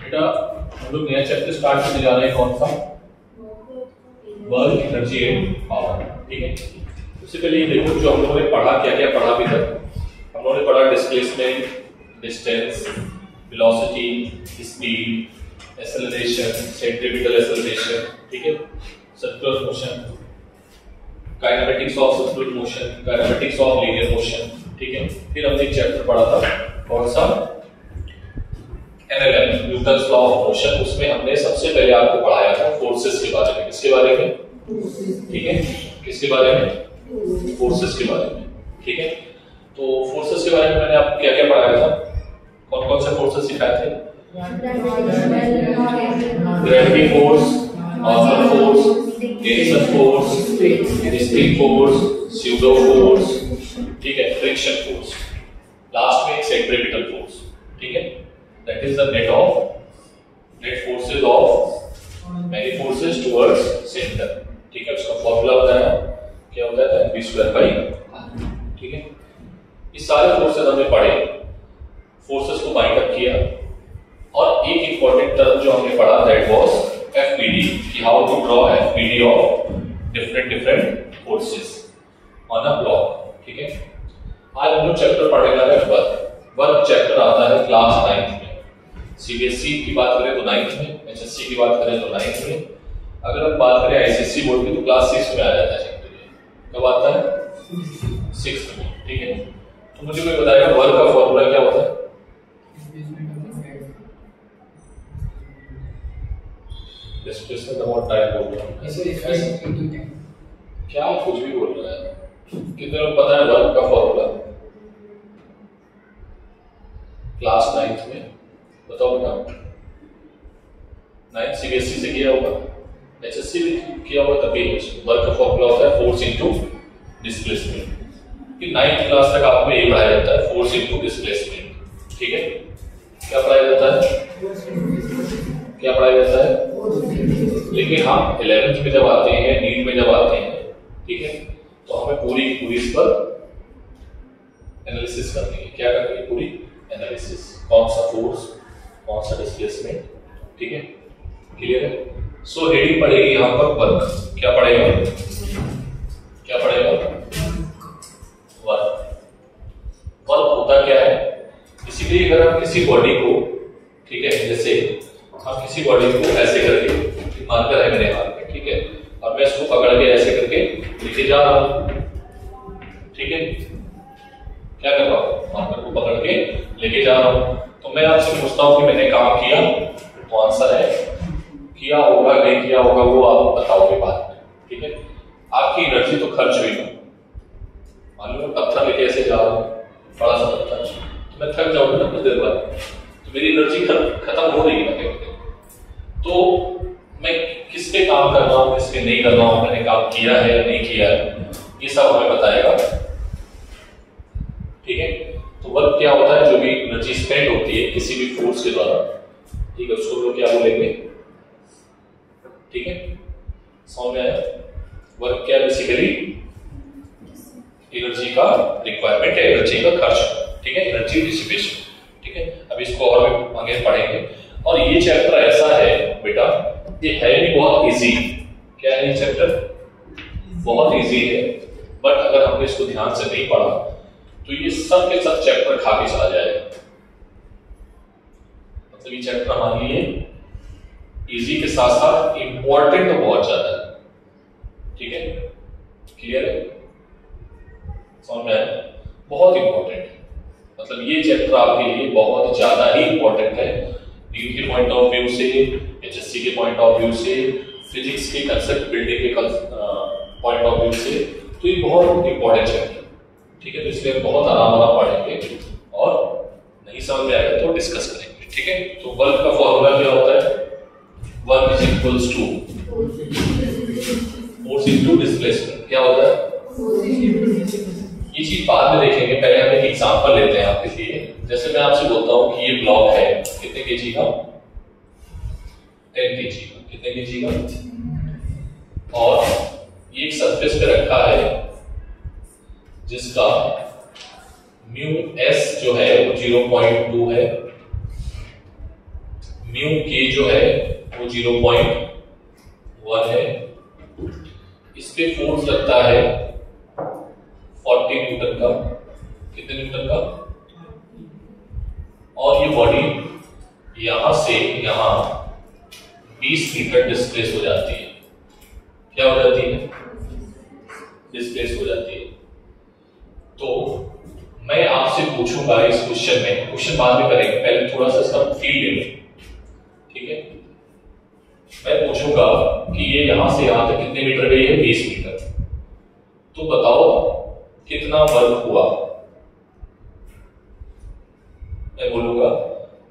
बेटा हम लोग नया चैप्टर स्टार्ट करने जा रहे हैं, कौन सा? Work, energy and power. ठीक है, उससे पहले ये देखो जो हम लोगों ने पढ़ा, क्या क्या पढ़ा अभी तक। हम लोगों ने पढ़ा displacement, distance, velocity, speed, acceleration, centripetal acceleration, ठीक है, circular motion, kinematics of circular motion, kinematics of linear motion. ठीक है, फिर हमने एक चैप्टर पढ़ा था, कौन सा? NLM, Newton's law of motion. उसमें हमने सबसे पहले आपको पढ़ाया था फोर्सेस के बारे में। किसके बारे में? ठीक है, किसके बारे में? फोर्सेस के बारे में। ठीक है, तो फोर्सेस के बारे में मैंने आपको क्या क्या पढ़ाया था? कौन कौन से फोर्सेस सिखाए थे? Gravity force, normal force, tension force, spring force, pseudo force, ठीक है, फ्रिक्शन फोर्स, लास्ट में सेंट्रीपिटल फोर्स। ठीक है, that is the net forces of many forces towards center। ठीक है, उसका फॉर्मूला बताया, क्या होता है? mv²/r। ठीक है, ये सारे फोर्सेस हमने पढ़े, फोर्सेस को बाइंड अप किया, और एक इंपॉर्टेंट टर्म जो हमने पढ़ा दैट वाज FPD, कि how to draw FPD of different forces on a block. ठीक है, आज हम लोग चैप्टर पढ़ने जा रहे हैं वर्क चैप्टर आता है क्लास 9 में। CBSE की बात करें तो 9th में, HSC की बात करें तो 9th में, अगर हम बात करें ICSE बोर्ड की तो क्लास 6 में आ जाता है चैप्टर। कब आता है? 6th में। ठीक है, तो मुझे कोई बताएगा वर्क का फॉर्मूला क्या होता है? डिस्प्लेसमेंट अपॉन टाइम बोल रहा हूं, क्या कुछ भी बोल रहा है। कितने लोग पता है वर्क का फॉर्मूला? क्लास 9th में बताओ बेटा। 9th CBSE से किया होगा, HSC भी किया होगा, तभी वर्क का फॉर्मूला होता है फोर्स इनटू डिस्प्लेसमेंट। कि 9th क्लास तक आपको ये पढ़ाया जाता है, फोर्स इनटू डिस्प्लेसमेंट। ठीक है, क्या पढ़ाया जाता है? क्या पढ़ाया जाता है? लेकिन हम 11th में जब आते हैं, नीट में जब आते हैं, ठीक है, तो हमें पूरी इस पर एनालिसिस करनी है। क्या करनी है? पूरी एनालिसिस, कौन सा फोर्स, कौन सा डिस्प्लेसमेंट। ठीक है, क्लियर है? सो हेडिंग पड़ेगी यहां पर वर्क। क्या पड़ेगा? क्या पड़ेगा? वर्क। वर्क होता क्या है? इसीलिए अगर हम किसी बॉडी को, ठीक है, जैसे हम किसी बॉडी को ऐसे करके, मार्कर है मेरे हाथ में, ठीक है, और मैं इसको पकड़ के ऐसे करके लेके जा रहा हूं। ठीक है, क्या कर रहा हूं? मार्कर को पकड़ के लेके जा रहा हूं। तो मैं आपसे पूछता हूं कि मैंने काम किया, तो आंसर है किया होगा, नहीं किया होगा वो आप बताओगे बाद में। ठीक है, आपकी एनर्जी तो खर्च हुई ना। मान लो पत्थर लेके ऐसे जा रहा हूं, बड़ा सा पत्थर, तो मैं थक जाऊंगा ना कुछ देर बाद, तो मेरी एनर्जी खत्म हो रही है। तो मैं किस पे काम कर रहा हूं, किस पे नहीं कर रहा हूं, मैंने काम किया है या नहीं किया है, ये सब हमें बताएगा। ठीक है, तो वर्क क्या होता है? जो भी एनर्जी स्पेंड होती है किसी भी फोर्स के द्वारा, ठीक है, उसको लोग क्या बोलेंगे? ठीक है, समझ में आया? वर्क क्या बेसिकली एनर्जी का रिक्वायरमेंट है, एनर्जी का खर्च। ठीक है, एनर्जी डिसिपेशन। ठीक है, अब इसको और भी आगे पढ़ेंगे। और ये चैप्टर ऐसा है बेटा, ये है भी बहुत इजी। क्या है ये चैप्टर? बहुत इजी है, बट अगर हमने इसको ध्यान से नहीं पढ़ा तो ये सब के सब चैप्टर खा के चला जाएगा। मतलब ये चैप्टर हमारे लिए इजी के साथ साथ इंपॉर्टेंट तो बहुत ज्यादा है। ठीक है, क्लियर है? समझ में आया? बहुत इंपॉर्टेंट है, मतलब ये चैप्टर आपके लिए बहुत ज्यादा ही इंपॉर्टेंट है। नीट के पॉइंट ऑफ व्यू से, HSC के पॉइंट ऑफ व्यू से, फिजिक्स के कंसेप्ट बिल्डिंग के पॉइंट ऑफ व्यू से, तो ये बहुत इंपॉर्टेंट चैप्टर। ठीक है, तो इसलिए बहुत आराम पढ़ेंगे, और नहीं समझ में आएगा तो डिस्कस करेंगे। ठीक है, तो वर्क का फॉर्मूला क्या होता है? Work is equals to force into displacement. क्या होता है? ये चीज बाद में देखेंगे, पहले हम एक एग्जांपल लेते हैं आपके लिए। जैसे मैं आपसे बोलता हूं कि ये ब्लॉक है कितने केजी का? 10 केजी का। कितने केजी का? और ये एक सरफेस पे रखा है जिसका म्यू एस जो है वो 0.2 है, म्यू के जो है वो 0.1 है, इस पे फोर्स लगता है 40 न्यूटन का। कितने न्यूटन का? और ये बॉडी यहां से यहां 20 मीटर डिस्प्लेस हो जाती है। क्या हो जाती है? डिस्प्लेस हो जाती है। तो मैं आपसे पूछूंगा इस क्वेश्चन में, क्वेश्चन बाद में करेंगे, पहले थोड़ा सा इसका फील ले लो, ठीक है? मैं पूछूंगा कि ये यहां से यहां तक कितने मीटर गई है? 20 मीटर। तो बताओ कितना वर्क हुआ? मैं बोलूंगा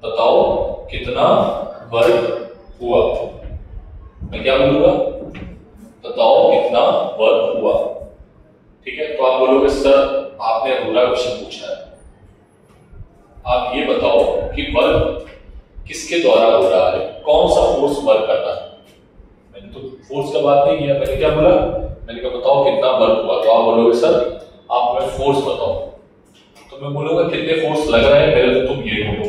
बताओ कितना वर्क हुआ। मैं क्या बोलूंगा? बताओ कितना वर्क हुआ। ठीक है, तो आप बोलोगे सर आपने अधूरा क्वेश्चन पूछा है। आप ये बताओ कि वर्क किसके द्वारा हो रहा है, कौन सा फोर्स वर्क कर रहा है? मैंने तो फोर्स का बात नहीं किया, मैंने क्या बोला? मैंने कहा बताओ कितना वर्क हुआ। तो आप बोलोगे सर आप हमें फोर्स बताओ। तो मैं बोलूंगा कितने फोर्स लग रहे हैं, पहले तो तुम ये बोलो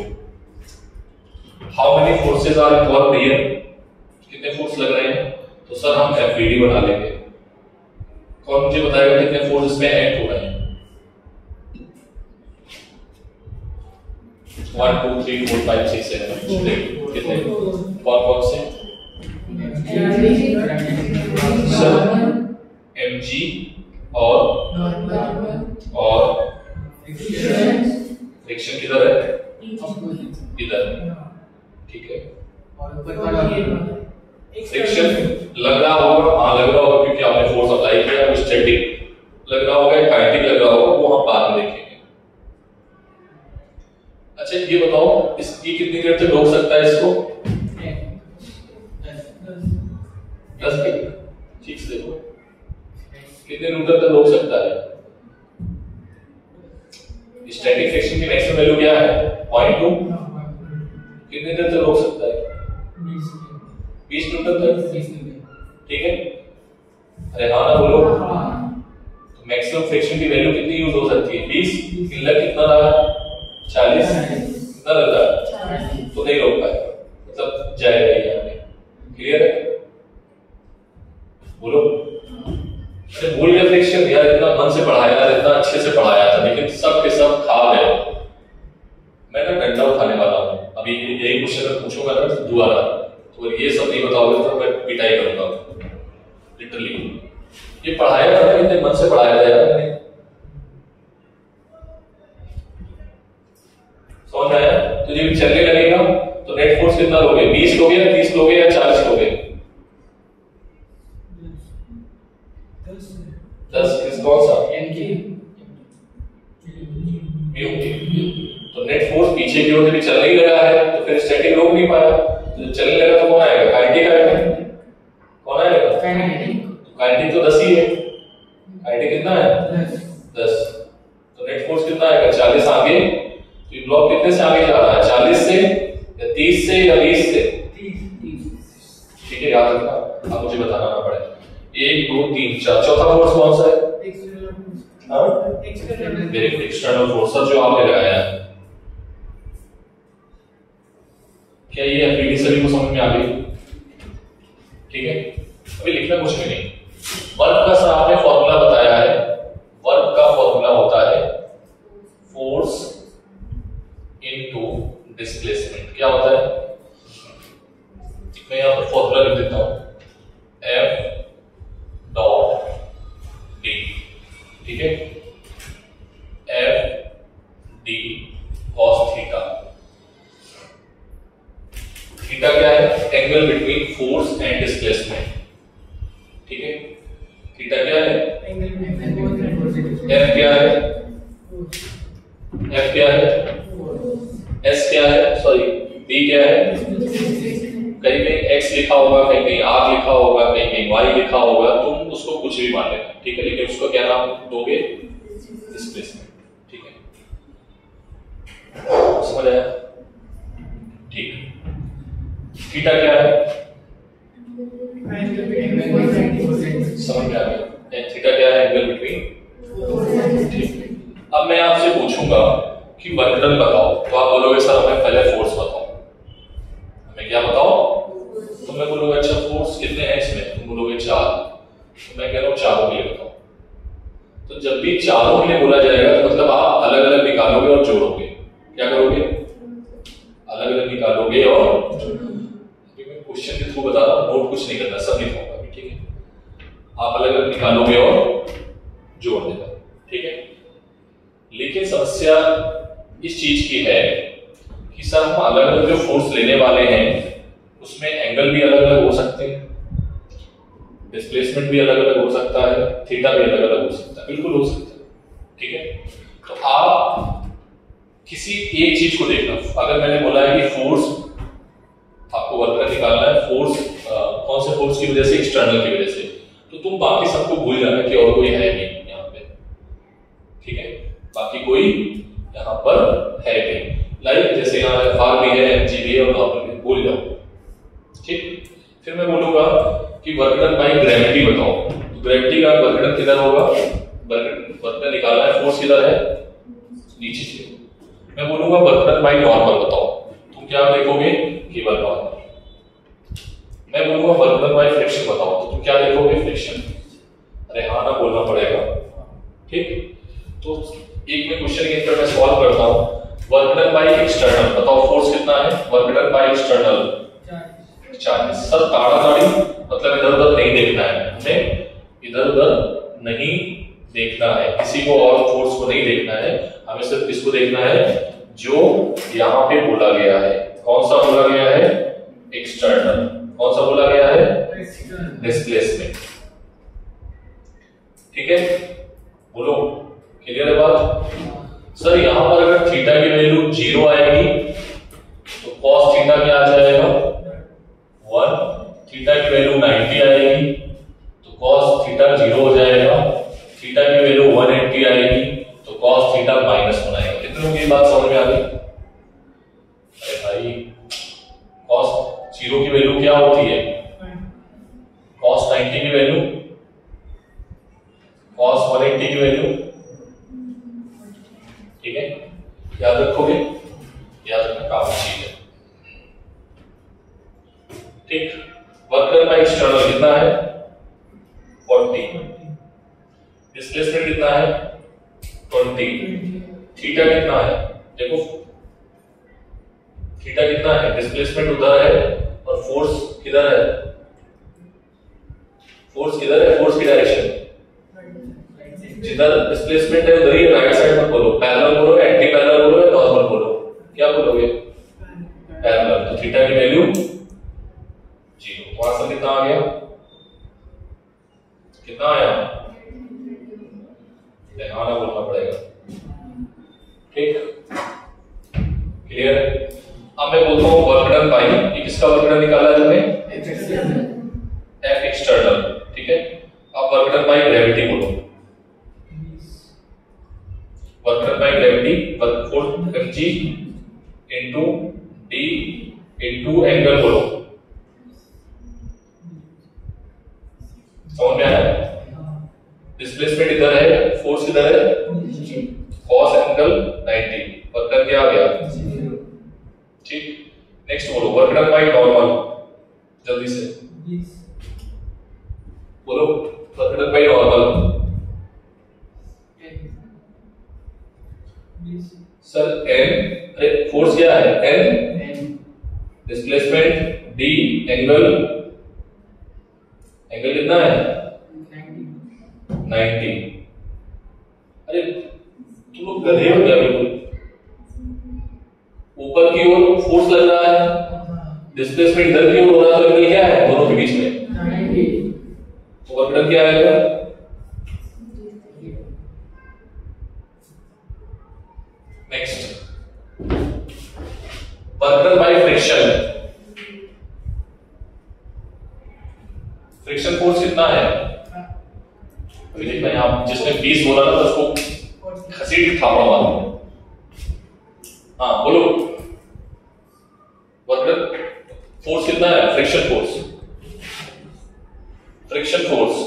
how many forces are involved here, कितने फोर्स लग रहे हैं? तो सर हम एफवीडी बना लेंगे। कौन मुझे बताएगा कितने फोर्स इसमें एक्ट हो रहे हैं? 1 2 3 4 5 6 7 कितने? कौन से? सर mg और फ्रिक्शन किधर है? इधर, ठीक है। फ्रिक्शन लग रहा होगा, हाँ लग रहा होगा क्योंकि आपने फोर्स अप्लाई किया, वो स्टैटिक लग रहा होगा, काइनेटिक लग रहा होगा, वो हम बाद में देखेंगे। अच्छा ये बताओ इसकी कितनी देर तक रोक सकता है इसको? 10 मिनट। ठीक से देखो कितने न्यूटन तक रोक सकता है? स्टैटिक फ्रिक्शन की मैक्सिमम वैल्यू क्या है? 0.2। कितने देर तक रोक सकता है? 20 न्यूटन तक, ठीक है। अरे हाँ ना बोलो। तो मैक्सिमम फ्रिक्शन की वैल्यू कितनी यूज हो सकती है? 20। किल्लत कितना रहा? 40। कितना लगता है? तो नहीं रोक पाएगा, मतलब जाएगा ही यहाँ पे। क्लियर है? बोलो। अरे भूल गया फ्रिक्शन यार, इतना मन से पढ़ाया यार, इतना अच्छे से पढ़ाया था, लेकिन सब के सब खा गए। मैं ना डंडा उठाने वाला हूँ अभी, यही क्वेश्चन अगर पूछूंगा ना दोबारा, तो ये सब नहीं बताओगे तो मैं पिटाई करूंगा लिटरली। ये पढ़ाया था, इतने मन से पढ़ाया था यार मैंने। समझ आया? तो ये चलने लगेगा तो नेट फोर्स कितना लोगे? 20 लोगे या 30 लोगे या 40 लोगे? 10। किस कौन सा? म्यू के। तो नेट फोर्स पीछे की ओर से चलने ही लगा है, तो फिर स्टैटिक रोक नहीं पाया। तो चलने लगा तो कौन आएगा? काइनेटिक आएगा। कौन आएगा? काइनेटिक तो 10 ही है। काइनेटिक कितना है? 10। तो नेट फोर्स कितना आएगा? 40 आगे। तो ये ब्लॉक कितने से आगे जा रहा है? 40 से या 30 से या 20 से? 30। ठीक है, याद रखना, अब मुझे बताना ना पड़े। 1 2 3 4, चौथा फोर्स कौन सा है? एक्सटर्नल फोर्स जो आपने लगाया है। क्या ये एफईडी सभी को समझ में आ गई? ठीक है, अभी लिखना कुछ भी नहीं। वर्क का सर आपने फॉर्मूला बताया है। वर्क का फॉर्मूला होता है फोर्स इनटू डिस्प्लेसमेंट। क्या होता है? मैं यहां पर फॉर्मूला लिख देता हूं, F डॉट D, ठीक है। F D cos theta. Theta क्या है? Angle between force and displacement, ठीक है। थीटा क्या है? F क्या है? F क्या है? S क्या है? सॉरी B क्या है? कहीं कहीं X लिखा होगा, कहीं कहीं R लिखा होगा, कहीं कहीं Y लिखा होगा, तुम उसको कुछ भी मान लेना, ठीक है। लेकिन उसको क्या नाम दोगे? डिस्प्लेसमेंट, ठीक है। समझ आया? ठीक। थीटा क्या है? समझ में आ गया? थीटा क्या है? एंगल बिटवीन, ठीक। अब मैं आपसे पूछूंगा कि वर्क डन बताओ, तो आप बोलोगे सर हमें पहले फोर्स बताओ। मैं क्या बताऊं? तो मैं बोलूंगा अच्छा फोर्स कितने हैं इसमें, तुम बोलोगे 4, तो मैं कह रहा हूं चारों के लिए बताओ। तो जब भी चारों के लिए बोला जाएगा तो मतलब आप अलग अलग निकालोगे और जोड़ोगे। क्या करोगे? अलग अलग निकालोगे और मैं क्वेश्चन के थ्रू बता रहा हूं, नोट कुछ नहीं करना, सब लिखूंगा, ठीक है? आप अलग अलग निकालोगे और जोड़ देगा, ठीक है? लेकिन समस्या इस चीज की है कि सर हम अलग अलग जो फोर्स लेने वाले हैं उसमें एंगल भी अलग अलग हो सकते हैं, डिस्प्लेसमेंट भी अलग अलग हो सकता है, थीटा भी अलग अलग हो सकता है, बिल्कुल हो सकता है, ठीक है? तो आप किसी एक चीज को देखना। अगर मैंने बोला है कि फोर्स आपको वर्क कर निकालना है, फोर्स कौन से फोर्स की वजह से? एक्सटर्नल की वजह से, तो तुम बाकी सबको भूल जाना कि और कोई है नहीं यहाँ पे, ठीक है? बाकी कोई यहाँ पर है नहीं, लाइक जैसे यहाँ एफआर भी है, एमजी भी है और नॉर्मल भी, भूल जाओ, ठीक? फिर मैं बोलूंगा कि वर्क डन बाय ग्रेविटी बताओ, तो ग्रेविटी का वर्क डन किधर होगा? वर्क डन निकालना है, फोर्स किधर है? नीचे से। मैं बोलूंगा वर्क डन बाय नॉर्मल बताओ, तुम क्या देखोगे? केवल नॉर्मल। मैं बोलूंगा वर्क डन बाय फ्रिक्शन बताओ, तो तुम क्या देखोगे? फ्रिक्शन। अरे हाँ ना बोलना पड़ेगा, ठीक? तो एक में क्वेश्चन के अंदर मैं सॉल्व करता हूं। वर्क डन बाय एक्सटर्नल बताओ, फोर्स कितना है? Work done by external 40। Sir ताड़ाताड़ी मतलब इधर उधर नहीं देखना है, हमें इधर उधर नहीं देखना है, किसी को और फोर्स को नहीं देखना है, हमें सिर्फ किसको देखना है? जो यहाँ पे बोला गया है। कौन सा बोला गया है? एक्सटर्नल। कौन सा बोला गया है? डिस्प्लेसमेंट, ठीक है? बोलो, क्लियर है बात? सर यहाँ पर अगर थीटा की वैल्यू 0 आएगी तो कॉस थीटा क्या आ जाएगा? 1। थीटा की वैल्यू 90 आएगी तो कॉस थीटा 0 हो जाएगा। थीटा की वैल्यू 180 आएगी तो कॉस थीटा -1 आएगा। कितनों की बात समझ में आ गई? अरे भाई, कॉस 0 की वैल्यू क्या होती है? कॉस 90 की वैल्यू, कॉस 180 की वैल्यू, ठीक है? याद रखोगे? याद रखना काफी चीज है, ठीक? वर्क डन बाय एक्सटर्नल कितना है? 40। डिस्प्लेसमेंट कितना है? 20। थीटा कितना है? देखो थीटा कितना है? डिस्प्लेसमेंट उधर है और फोर्स किधर है? फोर्स किधर है? फोर्स की डायरेक्शन जिधर डिस्प्लेसमेंट है उधर ही, राइट साइड में बोलो। पैरेलल बोलो, एंटी पैरेलल बोलो या नॉर्मल बोलो? क्या बोलोगे? पैरेलल। तो थीटा की वैल्यू 0। तो आंसर कितना आ गया? कितना आया? ध्यान बोलना पड़ेगा, ठीक? क्लियर? अब मैं बोलता हूं वर्क डन बाय, ये किसका वर्क डन निकाला है तुमने? एफ एक्सटर्नल, ठीक है? अब वर्क डन बाय ग्रेविटी बोलो। Work done by gravity, work force mg into d into angle बोलो। समझ में आया? डिस्प्लेसमेंट इधर है, फोर्स इधर है, cos एंगल 90, वर्क डन क्या आ गया? 0, ठीक? नेक्स्ट बोलो वर्क डन बाय नॉर्मल, जल्दी से बोलो। Work done by normal sir n, अरे फोर्स क्या है? n, displacement d, angle, angle कितना है? 90। अरे तुम लोग गधे हो क्या? बिल्कुल ऊपर की ओर फोर्स लग रहा है, डिस्प्लेसमेंट इधर की ओर हो रहा है, तो एंगल क्या है दोनों के बीच में? 90। तो वर्क डन क्या आएगा? Next work done by friction. Friction force कितना है? अभी देखना यहां, जिसने 20 बोला ना तो उसको घसीट के थापड़ा मारो। हाँ बोलो, वर्क डन फोर्स कितना है? Friction force, friction force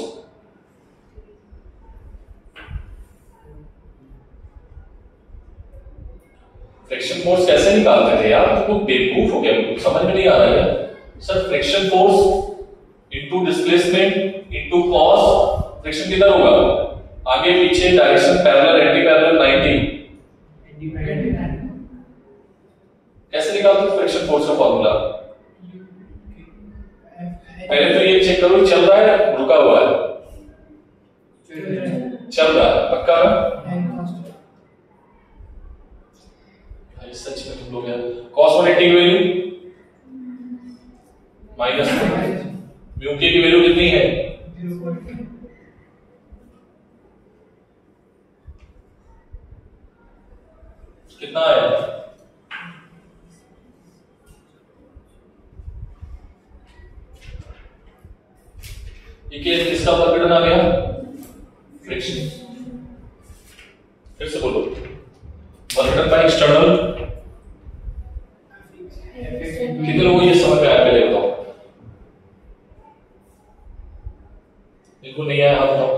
friction force कैसे निकालते थे यार? तुम बेवकूफ हो गया, समझ समझ में नहीं आ रहा है sir? Friction force into displacement into cos, friction किधर होगा? आगे पीछे, डायरेक्शन, पैरेलल, एंटी पैरेलल, 90। कैसे निकालते हैं फ्रिक्शन फोर्स का फॉर्मूला? पहले तो ये चेक करो चल रहा है रुका हुआ है? चल रहा है पक्का? सच में तुम लोग यार cos 180 की वैल्यू माइनस म्यू के की वैल्यू कितनी है? कितना है? ये केस किसका वर्क आ गया? फ्रिक्शन। फिर से बोलो, वर्क बाय एक्सटर्नल। कितने लोगों को ये समझ में आया पहले बताओ? बिल्कुल नहीं आया? आप बताओ।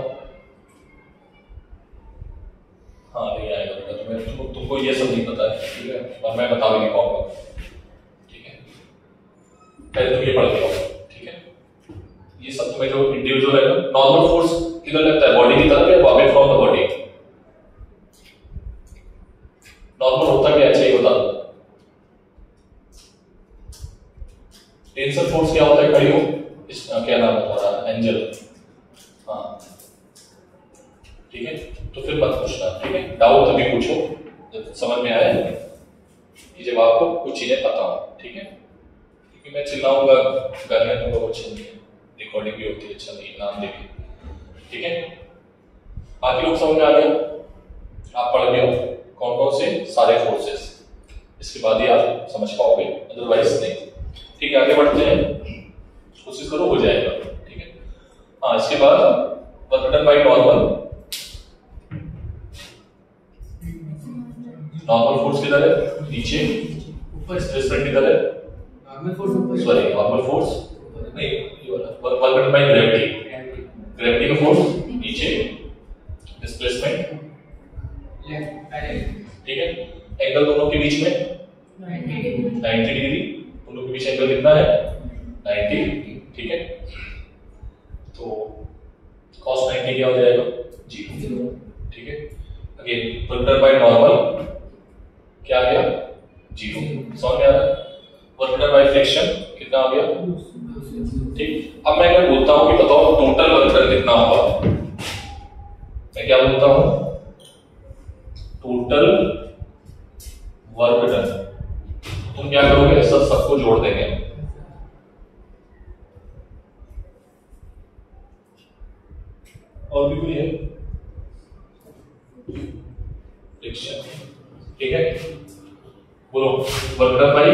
हाँ नहीं आएगा तो मैं तुमको ये सब नहीं पता है, ठीक है? और मैं बता भी नहीं पाऊंगा, ठीक है? पहले तुम ये पढ़ के आओ, ठीक है? ये सब तुम्हें जो इंडिविजुअल है, नॉर्मल फोर्स किधर लगता है? बॉडी की तरफ या away from the body? Normal होता क्या है? चाहिए बता दो। टेंसर फोर्स क्या होता है? खड़ी हो, क्या नाम है तुम्हारा? एंजल। हाँ ठीक है, तो फिर मत पूछना, ठीक है? डाउट तभी पूछो जब समझ में आए कि जब आपको कुछ चीजें पता हो, ठीक है? क्योंकि मैं चिल्लाऊंगा, गालियां दूंगा, वो अच्छा नहीं है, रिकॉर्डिंग भी होती है, अच्छा नहीं, नाम देंगे, ठीक है? बाकी लोग समझ में आ गया? आप पढ़ गए हो कौन कौन से सारे फोर्सेस, इसके बाद ही आप समझ पाओगे, अदरवाइज नहीं, ठीक है? आगे बढ़ते हैं, कोशिश करो हो जाएगा, ठीक है? हाँ, इसके बाद work done by normal. Normal force किधर है? नीचे। डिस्प्लेसमेंट किधर है? Normal force, sorry normal force नहीं, ये वाला work done by gravity. Gravity का फोर्स नीचे, डिस्प्लेसमेंट ठीक है? एंगल दोनों के बीच में 90 डिग्री, दोनों के बीच एंगल कितना है? 90, ठीक है? तो cos 90 क्या हो जाएगा? 0, ठीक है? Again work done by normal क्या आ गया? 0। समझ में आ रहा है? वर्क डन बाय फ्रिक्शन कितना आ गया? ठीक। अब मैं क्या बोलता हूं कि बताओ टोटल वर्क डन कितना होगा? मैं क्या बोलता हूं? Total work done. तुम क्या करोगे? सबको जोड़ देंगे। और भी कोई है? फ्रिक्शन, ठीक है? बोलो वर्क डन बाय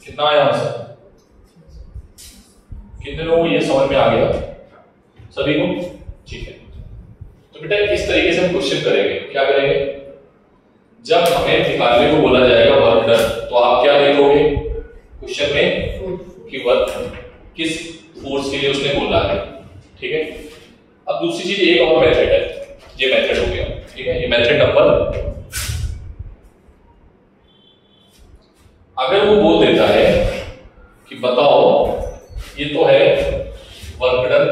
कितना आया आंसर? कितने लोगों को ये समझ में आ गया? सभी को? ठीक है। तो बेटा इस तरीके से हम क्वेश्चन करेंगे। क्या करेंगे? जब हमें निकालने को बोला जाएगा वर्क डन, तो आप क्या लिखोगे क्वेश्चन में कि वर्क किस फोर्स के लिए उसने बोला है, ठीक है? अब दूसरी चीज, एक और मेथड है, ये मेथड हो गया, ठीक है? ये मेथड नंबर, अगर वो बोल देता है कि बताओ ये तो है work done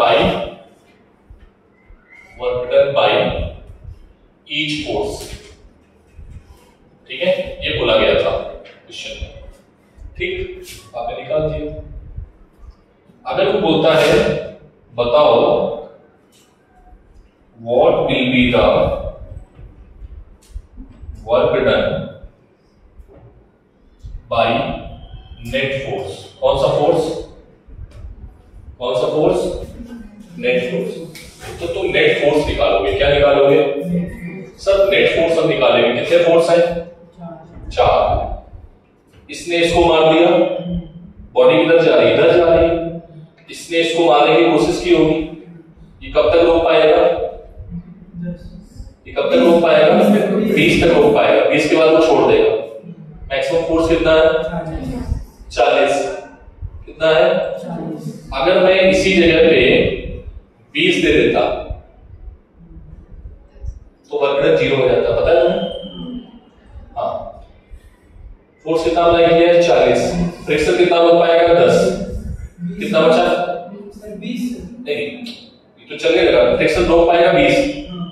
by each force, ठीक है? ये बोला गया था क्वेश्चन में, ठीक? आपने निकाल दिया। अगर वो बोलता है बताओ what will be the work done by net force, कौन सा फोर्स? कौन सा फोर्स? Net force. तो तुम नेट फोर्स निकालोगे। क्या निकालोगे? सर नेट फोर्स हम निकालेंगे। कितने फोर्स हैं? 4। इसने इसको मार दिया, बॉडी किधर जा रही है? इधर जा रही है। इसने इसको मारने की कोशिश की होगी, ये कब तक रोक पाएगा? ये कब तक रोक पाएगा? 20 तक रोक पाएगा। 20 के बाद वो छोड़ देगा। मैक्सिमम फोर्स कितना है? 40। कितना है? 40। अगर मैं इसी जगह पे 20 दे देता तो वर्क डन 0 हो जाता, पता है तुम्हें? फोर्स कितना बनाएंगे 40, फ्रिक्शन कितना बन पाएगा 10, कितना बचा 20 नहीं, ये तो चलने लगा, फ्रिक्शन रोक पाएगा 20,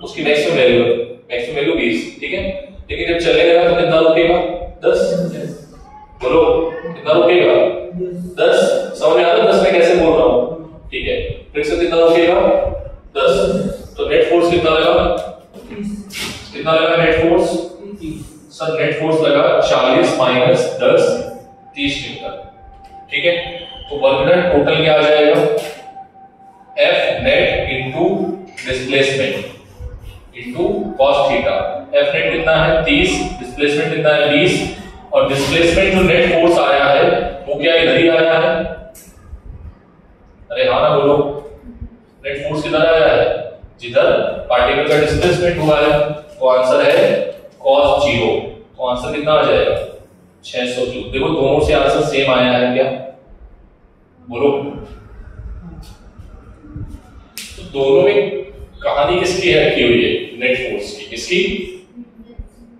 उसकी मैक्सिमम वैल्यू 20, ठीक है। लेकिन जब चलने लगा तो कितना रुकेगा 10, बोलो कितना रुकेगा 10, समझ में आ रहा है 10 में कैसे बोल रहा हूँ, ठीक है। फ्रिक्शन कितना रुकेगा 10, तो नेट फोर्स कितना लगा, कितना लगा net force sir, net force लगा 40 माइनस 10 30 न्यूटन, ठीक है। तो वर्क डन टोटल क्या आ जाएगा, F net into displacement into cos theta. F net कितना है 30, डिस्प्लेसमेंट कितना है 20, और डिस्प्लेसमेंट जो नेट फोर्स आया है वो क्या इधर ही आया है, अरे हाँ ना बोलो, नेट फोर्स किधर आया है, जिधर पार्टिकल का डिस्प्लेसमेंट हुआ है। तो आंसर है cos 0, तो आंसर कितना आ जाएगा 600 जूल। देखो दोनों से आंसर सेम आया है क्या, बोलो। तो दोनों में कहानी किसकी है की हुई है, नेट फोर्स की, किसकी।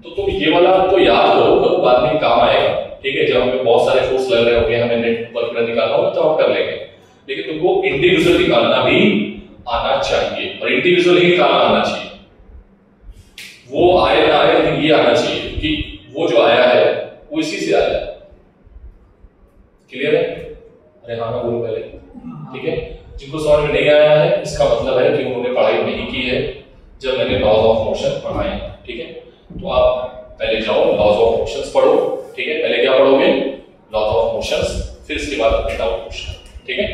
तो तुम ये वाला तो याद करो, तो बाद में काम आएगा, ठीक है। जब हमें बहुत सारे फोर्स लग रहे होंगे, हमें नेट वर्क निकालना होगा तो हम कर लेंगे, लेकिन तुमको इंडिविजुअल निकालना भी आना चाहिए, और इंडिविजुअल ही निकालना आना चाहिए। वो आए ना आए, लेकिन ये आना चाहिए कि वो जो आया है वो इसी से आया है। क्लियर है, अरे हाँ ना बोलो पहले, ठीक है। जिनको समझ में नहीं आया है इसका मतलब है कि उन्होंने पढ़ाई नहीं की है जब मैंने लॉज ऑफ मोशन पढ़ाए, ठीक है। तो आप पहले जाओ लॉज ऑफ मोशंस पढ़ो, ठीक है। पहले क्या पढ़ोगे, लॉज ऑफ मोशंस, फिर इसके बाद विदाउट मोशन, ठीक है।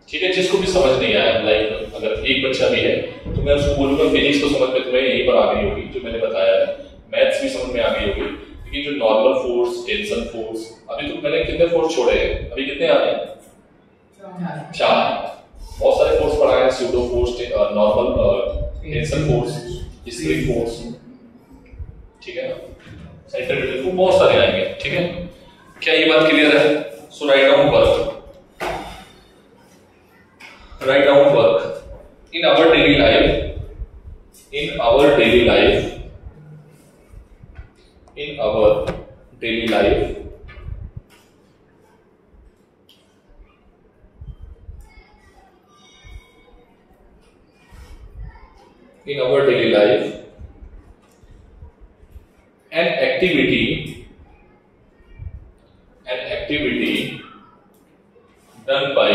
ठीक है, जिसको भी समझ नहीं आया, लाइक अगर एक बच्चा भी है तो मैं उसको बोलूंगा फिजिक्स तो समझ में तुम्हें यहीं पर आ गई होगी जो मैंने बताया है, मैथ्स भी समझ में आ गई होगी, लेकिन जो नॉर्मल फोर्स, टेंशन फोर्स, अभी तो मैंने कितने फोर्स छोड़े हैं, अभी कितने आ रहे हैं 4। बहुत सारे फोर्स पढ़ाए हैं, pseudo force, normal tension force, spring force, ठीक है ना, सेंट्रीफ्यूगल फोर्स, बहुत सारे आएंगे, ठीक है। क्या ये बात क्लियर है। So write down work, write down work in our daily life, in our daily life, in our daily life, in our daily life, an activity done by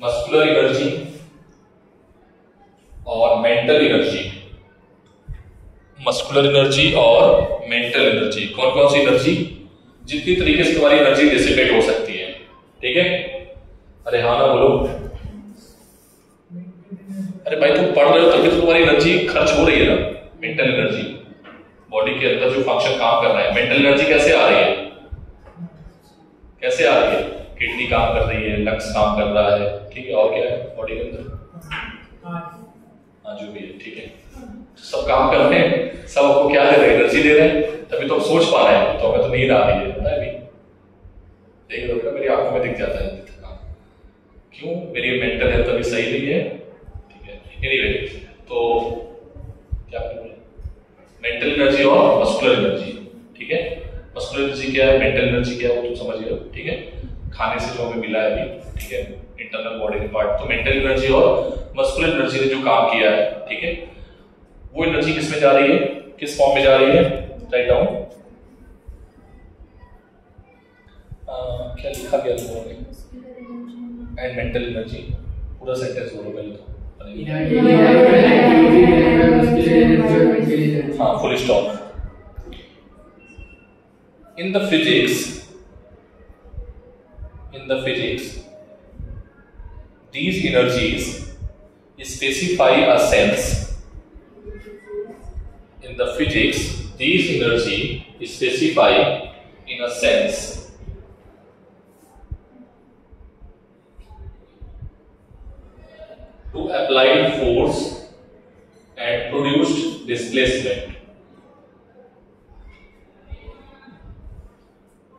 muscular energy और mental energy, muscular energy और mental energy, कौन कौन सी energy, जितनी तरीके से तुम्हारी energy dissipate हो सकती है, ठीक है। अरे हाँ ना बोलो, अरे भाई तुम पढ़ रहे हो तभी तो तुम्हारी एनर्जी खर्च हो रही है ना। मेंटल एनर्जी, बॉडी के अंदर जो फंक्शन काम कर रहा है, मेंटल एनर्जी कैसे आ रही है, कैसे आ रही है, किडनी काम कर रही है, लंग्स काम कर रहा है, ठीक है। और क्या है बॉडी के अंदर, हाँ जो भी है, ठीक है, सब काम कर रहे हैं, सब आपको क्या दे रहे हैं, एनर्जी दे रहे हैं, तभी तो हम सोच पा रहे हैं। तो हमें तो नींद आ रही है, पता है, अभी देख लो मेरी आंखों में दिख जाता है थकान, क्यों, मेरी मेंटल हेल्थ अभी सही नहीं है, ठीक है। एनीवे, तो क्या मेंटल एनर्जी और मस्कुलर एनर्जी, ठीक है। मस्कुलर एनर्जी क्या है, मेंटल एनर्जी क्या है, वो तुम समझ लो, ठीक है। खाने से जो हमें मिला है अभी, ठीक है, इंटरनल बॉडी के पार्ट, तो मेंटल एनर्जी और मस्कुलर एनर्जी ने जो काम किया है, ठीक है, वो एनर्जी किस में जा रही है, किस फॉर्म में जा रही है, राइट डाउन। क्या लिखा गया लोगों ने, एंड मेंटल एनर्जी, पूरा सेंटेंस बोलो पहले तो, हाँ full stop. In the physics, these energies specify a sense. In the physics, these energy specify in a sense to applied force and produced displacement.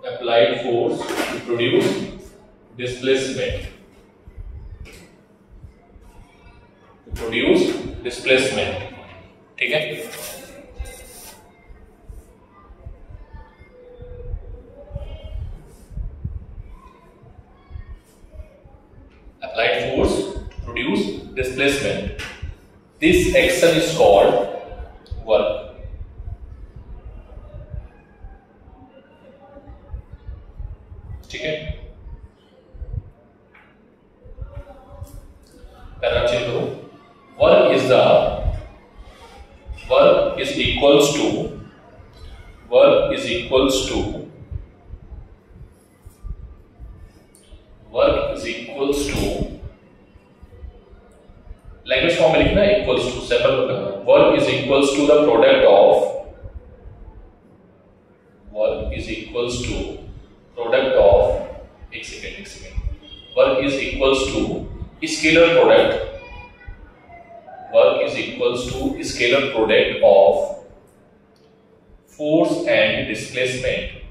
Applied force to produce displacement. To produce displacement, ठीक है। Applied force produce displacement. This action is called work. ठीक है, paragraph change करो। Work is equals to language form में लिखना equals to, separate करना। Work is equals to the product of एक second, work is equals to scalar product of force and displacement,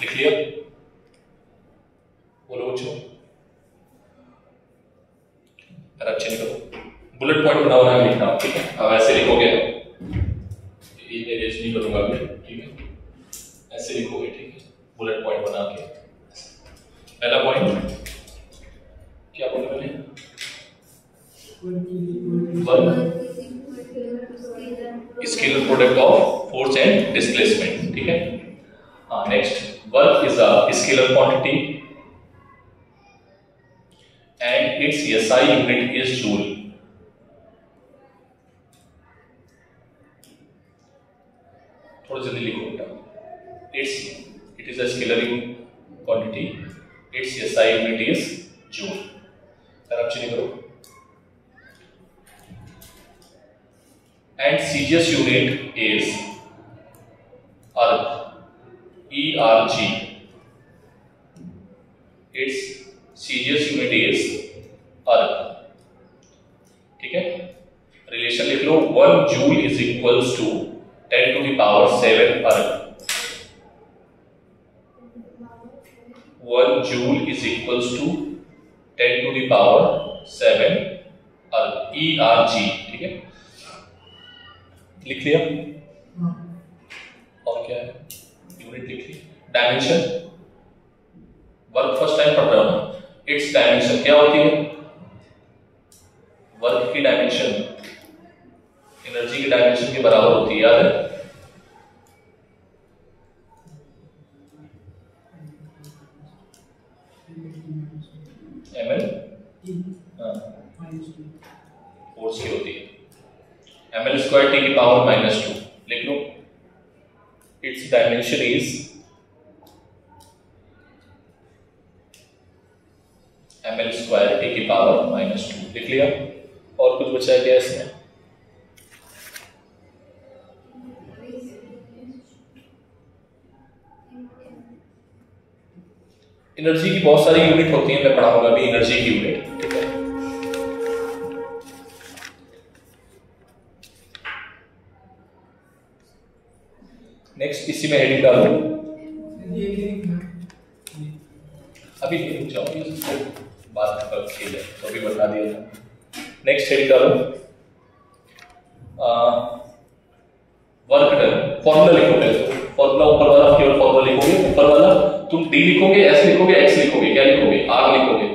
लिख लिया? बोलो बच्चों, अच्छे लिखो, बुलेट पॉइंट बनाओ ना लिखना, ठीक है। अब ऐसे लिखोगे, ये रेज नहीं करूंगा अभी, ठीक है, ऐसे लिखोगे, ठीक है, बुलेट पॉइंट बना के। पहला पॉइंट क्या बोला मैंने? Scalar product of force and displacement, ठीक है। हाँ, next, work is a scalar quantity and its SI unit is joule. थोड़ा जल्दी लिखो बेटा। It is a scalar quantity. Its SI unit is joule. तरफ चेंज करो। And CGS unit is erg. ERG. Its CGS unit is erg, ठीक है। Relation लिख लो, 1 joule is equals to 10 to the power 7 erg। 1 joule is equals to 10 to the power 7 erg, ERG, ठीक है। लिख लिया? और क्या है? यूनिट लिख ली। डायमेंशन, वर्क फर्स्ट टाइम पढ़ रहे हो ना। इट्स डायमेंशन क्या होती है? वर्क की डायमेंशन एनर्जी की डायमेंशन के बराबर होती है, याद है? ml फोर्स की होती है ml स्क्वायर टी की पावर -2, लिख लो। It's dimension is ml square T की पावर -2, लिख लिया? और कुछ बचा है क्या इसमें? एनर्जी की बहुत सारी यूनिट होती है, मैं पढ़ाऊंगा अभी एनर्जी की यूनिट, ठीक है। नेक्स्ट, इसी में हेडिंग डालो। अभी रुक जाओ, बात कर खेल है तो अभी बता दिया था। नेक्स्ट हेडिंग डालो, वर्क डन। फॉर्मूला लिखो पहले तो, फॉर्मूला ऊपर वाला केवल फॉर्मूला लिखोगे, ऊपर वाला तुम डी लिखोगे, एस लिखोगे, एक्स लिखोगे, क्या लिखोगे? आर लिखोगे।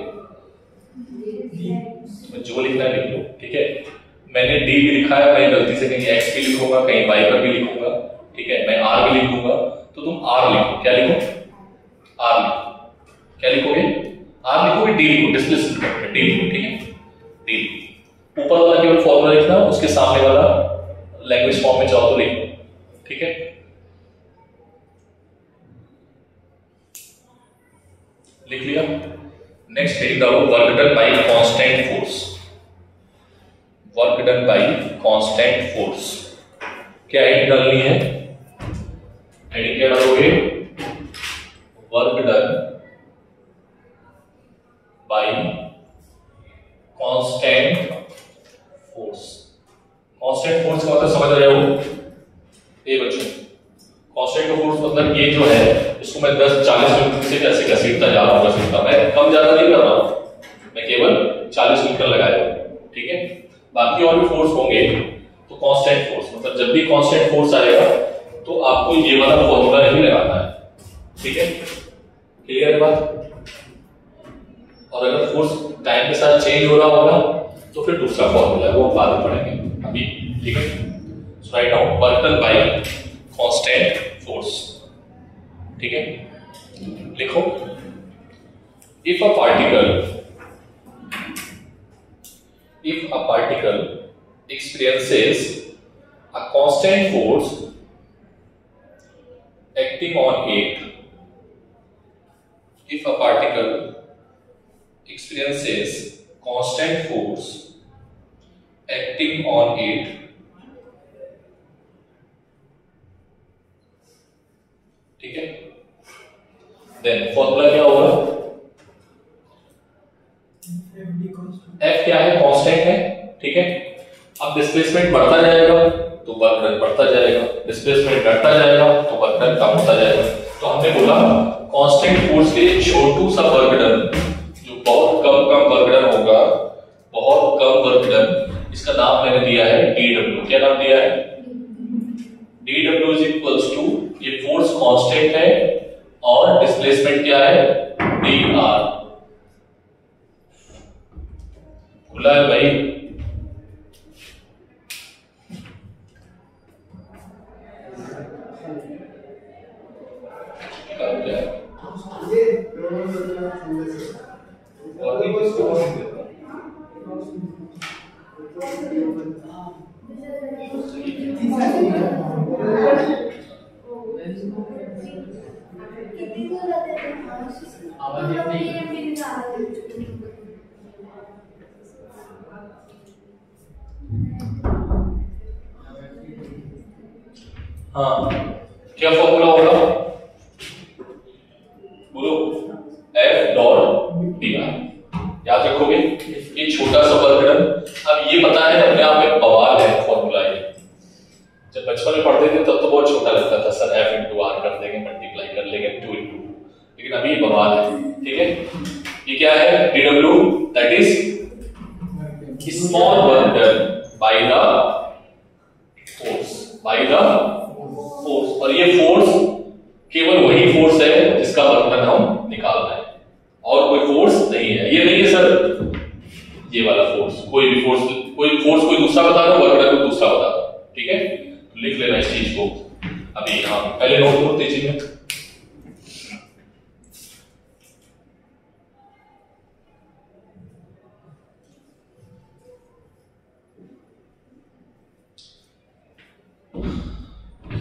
जो लिखना है लिख लो, ठीक है। मैंने डी भी लिखा है, मैं गलती से कहीं एक्स भी लिखूंगा, कहीं वाई पर भी लिखूंगा, ठीक है। मैं आर भी लिख दूंगा, तो तुम आर लिखो। क्या लिखो? आर लिखो। क्या लिखोगे? आर लिखोगे, डी लिखो, डिस्प्लेसमेंट डी लिखो, ठीक है। डी ऊपर वाला केवल फॉर्मूला लिखना, उसके सामने वाला लैंग्वेज फॉर्म में चाहो तो लिख लो, ठीक है। लिख लिया? नेक्स्ट हेडिंग डालो, work done by constant force. Work done by constant force, क्या हेडिंग डालनी है? हेडिंग क्या डालोगे? Work done by constant force. Constant force का मतलब समझ रहे हो? ए बच्चों, कांस्टेंट फोर्स मतलब ये जो है इसको मैं 10-40 न्यूटन से कैसे घसीटता जा रहा हूँ, मैं कम ज्यादा नहीं कर रहा हूँ, मैं केवल 40 न्यूटन लगाया हूँ, ठीक है। बाकी और भी फोर्स होंगे तो कांस्टेंट फोर्स मतलब जब भी कांस्टेंट फोर्स आएगा तो आपको ये वाला फॉर्मूला ही लगाना है, ठीक है, क्लियर है बात। और अगर फोर्स टाइम के साथ चेंज हो रहा होगा तो फिर दूसरा फॉर्मूला है वो बाद में पढ़ेंगे अभी, ठीक है। So write down work done by constant force, ठीक है। लिखो if a particle experiences a constant force acting on it, if a particle experiences constant force acting on it, ठीक है, देन फॉर्मूला क्या होगा, F क्या है, कांस्टेंट है, ठीक है। अब डिस्प्लेसमेंट बढ़ता जाएगा तो वर्क डन बढ़ता जाएगा, डिस्प्लेसमेंट घटता जाएगा तो वर्क डन कम होता जाएगा। तो हमने बोला कांस्टेंट फोर्स के छोटू सा वर्क डन जो बहुत कम वर्क डन होगा, बहुत कम वर्क डन, इसका नाम मैंने दिया है dw। क्या नाम दिया है, dw इज इक्वल्स टू, ये फोर्स कांस्टेंट है और डिस्प्लेसमेंट क्या है, dr। खुला है भाई, हाँ क्या फॉर्मूला होगा बोलो, F डॉट dr, याद रखोगे। ये छोटा सा वर्क डन, अब ये पता है अपने आप में बवाल है फॉर्मूला ये, जब बचपन में पढ़ते थे तब तो बहुत छोटा लगता था, सर F इंटू आर कर देंगे, मल्टीप्लाई कर लेंगे 2 इंटू, लेकिन अभी ये बवाल है, ठीक है। ये क्या है, dw that is small work done by the force, और ये फोर्स केवल वही फोर्स है जिसका वर्क डन हम निकालना है, और कोई फोर्स नहीं है। ये नहीं है सर ये वाला फोर्स, कोई फोर्स दूसरा बता दो, वर्क डन को दूसरा बता दो, ठीक है। तो लिख लेना इस चीज को अभी, हाँ पहले नोट करो तेजी में।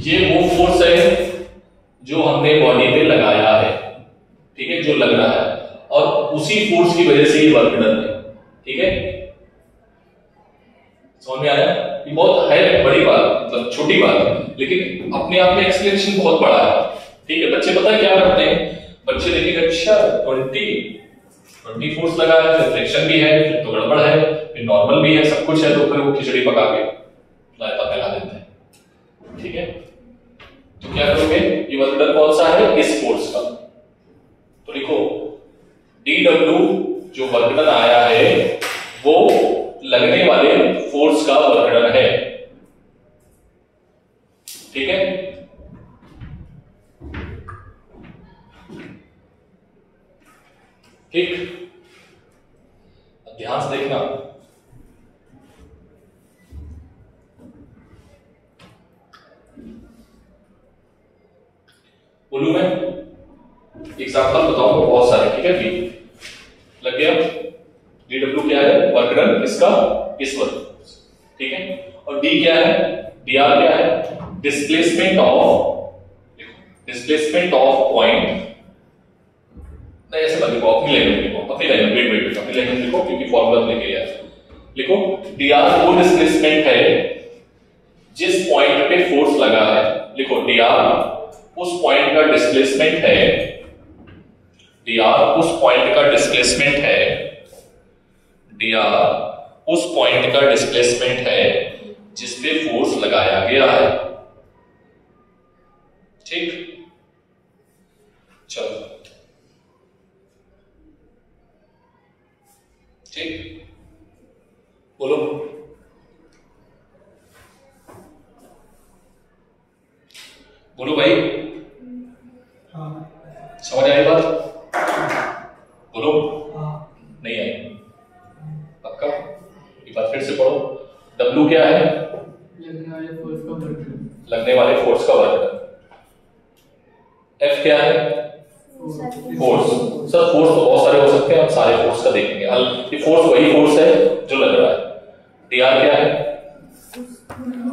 ये वो फोर्स है जो हमने बॉडी पे लगाया है, ठीक है, जो लग रहा है, और उसी फोर्स की वजह से ये वर्क डन है, ठीक है। समझ में आया, ये बहुत है बड़ी बात, मतलब छोटी बात है, लेकिन अपने आप में एक्सप्लेनेशन बहुत बड़ा है, ठीक है। बच्चे पता है क्या करते हैं, बच्चे देखेंगे अच्छा 20 फोर्स लगा है, फिर फ्रिक्शन भी है, फिर तो गड़बड़ है, फिर नॉर्मल भी है, सब कुछ है, तो फिर वो खिचड़ी पका के रायता फैला देते हैं, ठीक है। तो क्या करोगे, ये वर्क डन कौन सा है, इस फोर्स का, तो लिखो dw जो वर्क डन आया है वो लगने वाले फोर्स का वर्क डन है, ठीक है। ठीक, अब ध्यान से देखना, बोलूं मैं एग्जाम्पल बताऊंगा बहुत सारे, ठीक है। बी लग गया, dw क्या है, वर्क डन इसका इस वर्क, ठीक है। और d क्या है, dr क्या है, डिस्प्लेसमेंट ऑफ पॉइंट, नहीं ऐसे मत लिखो, अपनी लैंग्वेज लिखो, अपनी लैंग्वेज लिखो, क्योंकि फॉर्मूला लेके गया, लिखो dr वो डिस्प्लेसमेंट है जिस पॉइंट पे फोर्स लगा है, लिखो dr उस पॉइंट का डिस्प्लेसमेंट है, dr उस पॉइंट का डिस्प्लेसमेंट है, dr उस पॉइंट का डिस्प्लेसमेंट है जिस पे फोर्स लगाया गया है, ठीक, चलो ठीक, बोलो बोलो भाई। हाँ। समझ आई बात? बोलो। हाँ। नहीं आई? पक्का? ये बात फिर से पढ़ो। W क्या है? लगने वाले फोर्स का वर्ग। लगने वाले फोर्स का वर्ग। F क्या है? फोर्स। सर फोर्स तो बहुत सारे हो सकते हैं, हम सारे फोर्स का देखेंगे। ये फोर्स वही फोर्स है जो लग रहा है। dr क्या है?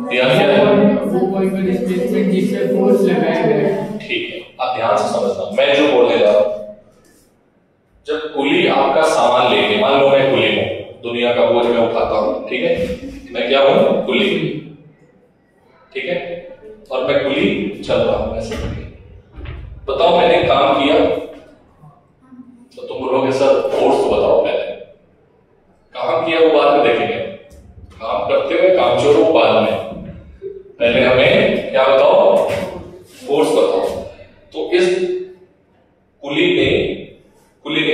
dr क्या है? वो पॉइंट पर डिस्प्लेसमेंट जिससे फोर्स लगाया गया है। ठीक है, अब ध्यान से समझना मैं जो बोलने जा रहा हूं। जब कुली आपका सामान लेके, मान लो मैं कुली हूं, दुनिया का बोझ मैं उठाता हूं, ठीक है, मैं क्या हूं? कुली, ठीक है, और मैं कुली चल रहा हूं ऐसे। बताओ मैंने काम किया तो तुम बोलोगे सर फोर्स तो बताओ पहले। काम किया वो बाद में देखेंगे, काम करते हुए काम छोड़ो वो बाद में, पहले हमें क्या बताओ? फोर्स बताओ। तो इस कुली ने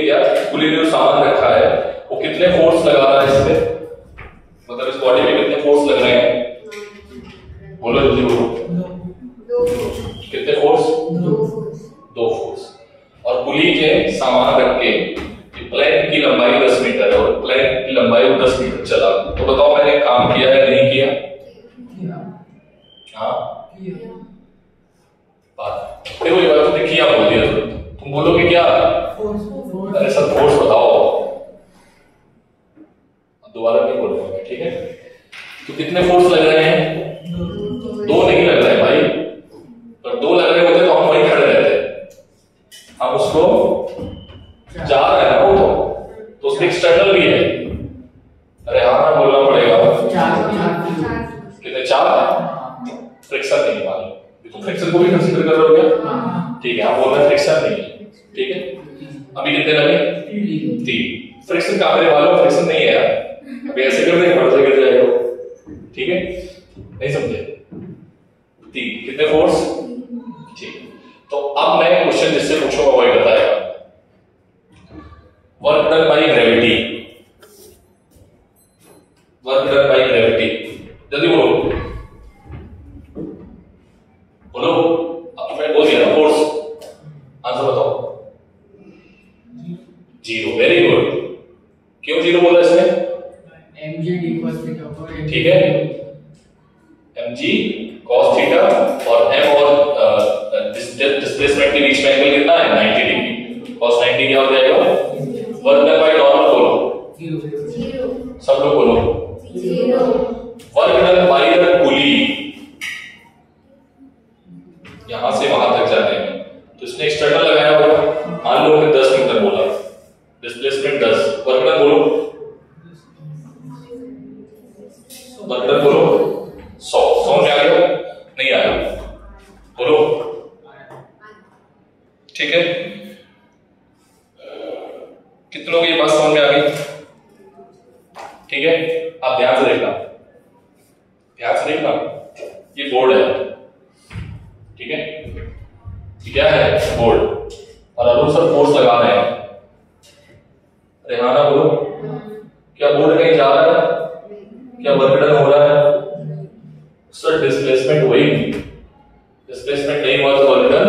क्या, कुली ने जो सामान रखा है वो कितने फोर्स लगा रहा है इस पे, मतलब इस बॉडी में कितने फोर्स लग रहे हैं? बोलो जल्दी बोलो। कितने फोर्स? दो फोर्स। और कुली के सामान रख के प्लेन की लंबाई 10 मीटर है और प्लेन की लंबाई 10 मीटर चला, तो बताओ मैंने काम किया है नहीं किया? हाँ बात देखो, ये बात तुमने किया बोल दिया, तुम बोलोगे क्या? अरे सर फोर्स बताओ, दोबारा नहीं बोलूंगा मैं, ठीक है? तो कितने फोर्स लग रहे हैं? दो नहीं लग रहे भाई, पर दो लग रहे होते तो हम वहीं खड़े रहते, हम उसको जा रहे हैं ना वो, तो उसके एक्सटर्नल भी है। अरे हाँ ना बोलना पड़ेगा। कितने? 4। फ्रिक्शन नहीं मालूम, तो फ्रिक्शन को भी कंसीडर कर रहे हो क्या? ठीक है, आप बोल रहे हैं फ्रिक्शन नहीं है, ठीक है। अभी कितने लगे? 3। फ्रिक्शन का मेरे वालों फ्रिक्शन नहीं है यार, अभी ऐसे कर देंगे बढ़ गिर जाएगा, ठीक है, नहीं समझे? 3 कितने फोर्स? ठीक। तो अब मैं क्वेश्चन जिससे पूछूंगा वही बताएगा। Work done by gravity, work done by gravity, जल्दी बोलो बोलो। अब मैं बोल दिया ना फोर्स, आंसर बताओ। 0। Very good. क्यों 0 बोला इसमें? mg d cos थीटा, ठीक है, mg cos थीटा और m और डिस्प्लेसमेंट के बीच में एंगल कितना है? 90 डिग्री। cos 90 क्या हो जाएगा? वर्क डन बाय नॉर्मल बोलो, 0। सब लोग बोलो 0। वर्क डन बाय द कुली, यहां से वहां तक जाने में, तो इसने एक्सटर्नल लगाया होगा, मान लो कि 10 मीटर बोला, डिस्प्लेसमेंट 10, वर्क डन बोलो, वर्क डन बोलो 100 में आ गया? नहीं आया, बोलो, ठीक है। कितने लोग ये बात समझ में आ गई? ठीक है, आप ध्यान से देखना, ध्यान से देखना, ये बोर्ड है, ठीक है, क्या है? बोर्ड, और अरुण सर फोर्स लगा रहे हैं। रेहाना बोलो, क्या बोर्ड कहीं जा रहा है? क्या वर्क डन हो रहा है? सर डिस्प्लेसमेंट वही, डिस्प्लेसमेंट नहीं हुआ तो वर्क डन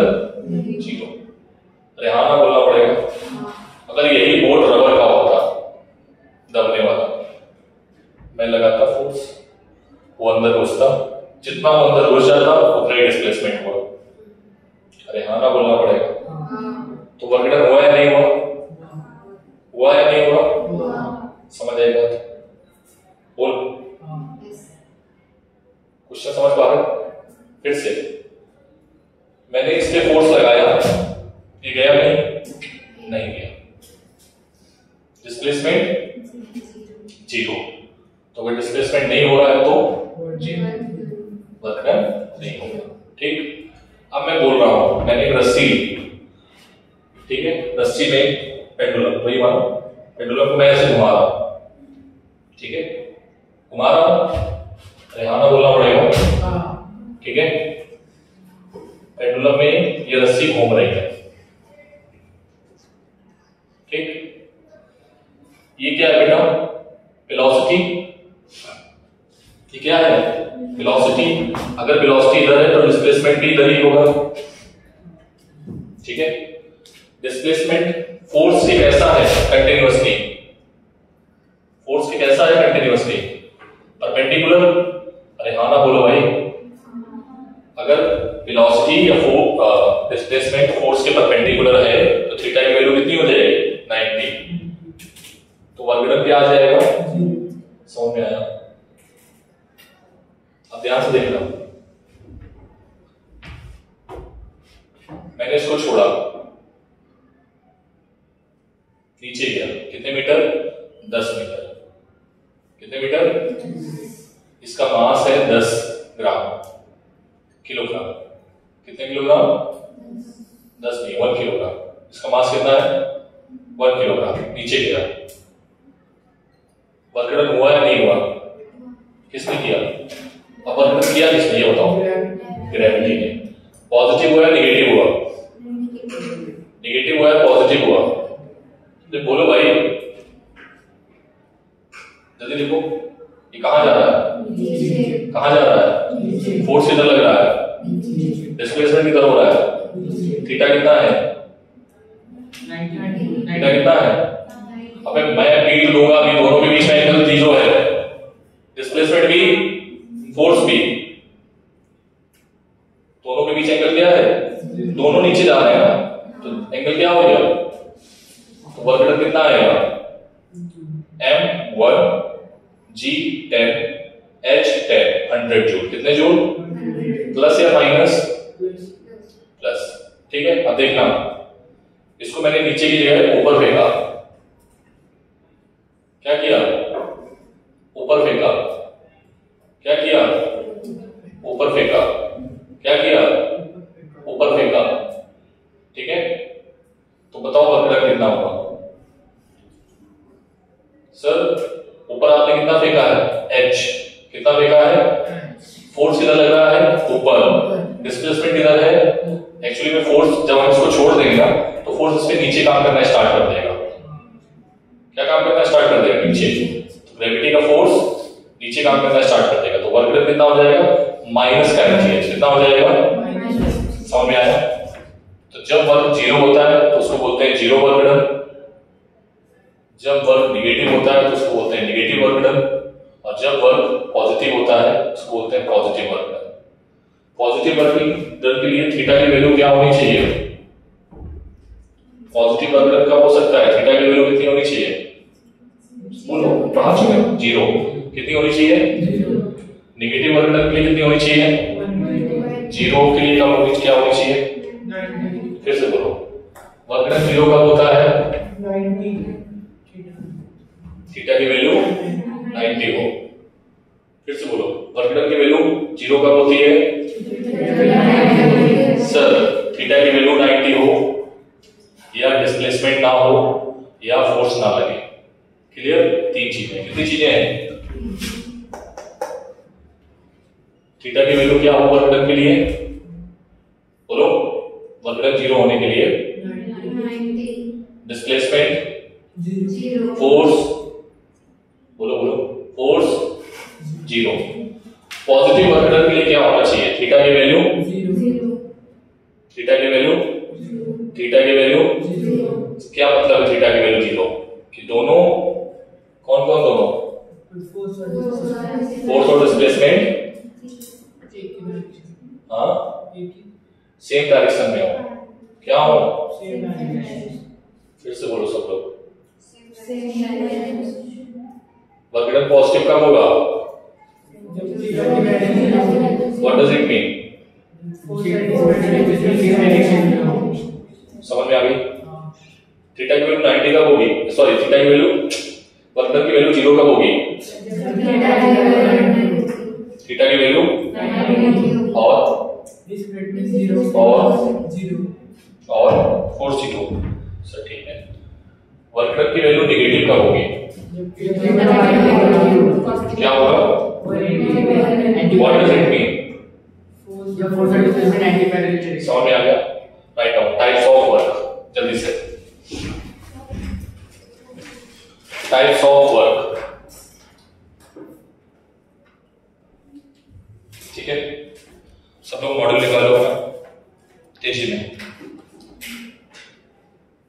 0। रेहाना बोलना पड़ेगा। अगर यही बोर्ड रबर का होता, दबने वाला, मैं लगाता फोर्स, वो अंदर घुसता, जितना वो अंदर घुस जाता उतना ही डिस्प्लेसमेंट हुआ। अरे हाँ ना बोलना पड़ेगा। तो वर्क डन हुआ या नहीं हुआ? हुआ या नहीं हुआ? समझ आएगा? बोल, क्वेश्चन समझ पा रहे? फिर से मैंने इस पे फोर्स लगाया, ये गया नहीं गया, डिस्प्लेसमेंट 0। तो अगर डिस्प्लेसमेंट नहीं हो रहा है तो 0, वर्क डन नहीं होगा, ठीक। अब मैं बोल रहा हूं, मैंने एक रस्सी ली, ठीक है, रस्सी में पेंडुलम, वही मानो पेंडुलम को मैं ऐसे घुमा रहा हूं, ठीक है, घुमा रहा हूं, रेहाना बोलना पड़ेगा, ठीक है। पेंडुलम एंगुलम में ये रस्सी घूम रही है, ठीक। ये क्या है बेटा? वेलोसिटी। ये क्या है? वेलोसिटी। अगर वेलोसिटी इधर है तो डिस्प्लेसमेंट भी इधर ही होगा, ठीक है। डिस्प्लेसमेंट फोर्स के कैसा है? कंटिन्यूअसली। फोर्स के कैसा है? कंटिन्यूअसली। परपेंडिकुलर? अरे हाँ ना बोलो भाई। अगर वेलोसिटी या डिस्प्लेसमेंट फोर्स के परपेंडिकुलर है तो थीटा की वैल्यू कितनी हो जाएगी? 90। तो वर्गीकरण क्या आ जाएगा? समझ में आया? अब ध्यान से देखना, मैंने इसको छोड़ा, नीचे गया, कितने मीटर? 10 मीटर। कितने मीटर? इसका मास है 10 ग्राम, किलोग्राम। कितने किलोग्राम? 10 नहीं, 1 किलोग्राम। इसका मास कितना है? 1 किलोग्राम। नीचे गया, वर्गीकरण हुआ या नहीं हुआ? किसने किया? अब वर्गीकरण किया किसने, ये बताओ? ग्रेविटी ने। पॉजिटिव हुआ या नेगेटिव हुआ? नेगेटिव हुआ या पॉजिटिव हुआ? तो बोलो भाई, जल्दी देखो। ये कहां जा रहा है? कहां जा रहा है? फोर्स किधर लग रहा है? डिस्प्लेसमेंट किधर हो रहा है? थीटा कितना है? थीटा कितना है? अबे मैं फील्ड लूंगा, अभी दोनों के बीच में एंगल 0 है, डिस्प्लेसमेंट भी फोर्स भी, दोनों के बीच एंगल क्या है? दोनों नीचे जा रहे हैं ना, तो एंगल क्या हो गया? तो वर्गीकरण कितना आएगा? M1 G10 H10 100 joule. कितने जूल? प्लस या माइनस? प्लस, ठीक है। अब देखना, इसको मैंने नीचे की जगह ऊपर फेंका। क्या किया? ऊपर फेंका। क्या किया? ऊपर फेंका। क्या किया? ऊपर फेंका, ठीक है। तो बताओ वर्गीकरण कितना होगा? सर ऊपर आपने कितना फेंका है? H। कितना फेंका है? फोर्स किधर लग रहा है? ऊपर। डिस्प्लेसमेंट किधर है? एक्चुअली में फोर्स जब हम इसको छोड़ देंगे ना तो फोर्स इस पे नीचे काम करना स्टार्ट कर देगा। क्या काम करना स्टार्ट कर देगा? नीचे। तो ग्रेविटी का फोर्स नीचे काम करना स्टार्ट कर देगा। तो वर्गीकरण कितना हो जाएगा? माइनस का एनर्जी। कितना हो जाएगा? समझ में आया? तो जब वर्ग 0 होता है तो उसको बोलते हैं 0 वर्गीकरण। जब वर्ग निगेटिव होता है तो उसको बोलते हैं निगेटिव वर्गीकरण। और जब वर्ग पॉजिटिव होता है उसको बोलते हैं पॉजिटिव वर्गीकरण। पॉजिटिव वर्गीकरण के लिए थीटा की वैल्यू क्या होनी चाहिए? पॉजिटिव वर्गीकरण का हो सकता है, थीटा की वैल्यू कितनी होनी चाहिए? बोलो, 0। कितनी होनी चाहिए? नेगेटिव वर्गीकरण के लिए कितनी होनी चाहिए? 0 के लिए क्या होनी चाहिए? फिर से बोलो, वर्गीकरण 0 कब होता है? थीटा की वैल्यू 90 हो। फिर से बोलो, वर्गीकरण की वैल्यू 0 कब होती है? सर थीटा की वैल्यू 90 हो, या डिस्प्लेसमेंट ना हो, या फोर्स ना लगे। क्लियर? 3 चीजें। कितनी चीजें हैं? थीटा की वैल्यू क्या हो वर्गीकरण के लिए? बोलो, वर्गीकरण 0 होने के लिए डिस्प्लेसमेंट, फोर्स, बोलो बोलो, फोर्स 0। पॉजिटिव वर्गीकरण के लिए क्या होना चाहिए? थीटा की वैल्यू 0। थीटा की वैल्यू, थीटा की वैल्यू क्या मतलब है? थीटा की वैल्यू 0 कि दोनों, कौन कौन दोनों? फोर्स और डिस्प्लेसमेंट हाँ सेम डायरेक्शन में हो। क्या हो? फिर से बोलो सब लोग। वर्गीकरण पॉजिटिव कब होगा? What does it mean? समझ में आ गई? थीटा की वैल्यू 90 कब होगी? सॉरी, थीटा की वैल्यू, वर्गीकरण की वैल्यू 0 कब होगी? थीटा की वैल्यू और फोर्स 0। सर ठीक है। वर्गीकरण की वैल्यू नेगेटिव कब होगी? क्या होगा? What does it mean? The force of displacement anti-parallel. समझ में आ गया? Write down types of work जल्दी से। टाइप्स ऑफ वर्क, ठीक है, सब लोग मॉडल निकालो ना, तेजी में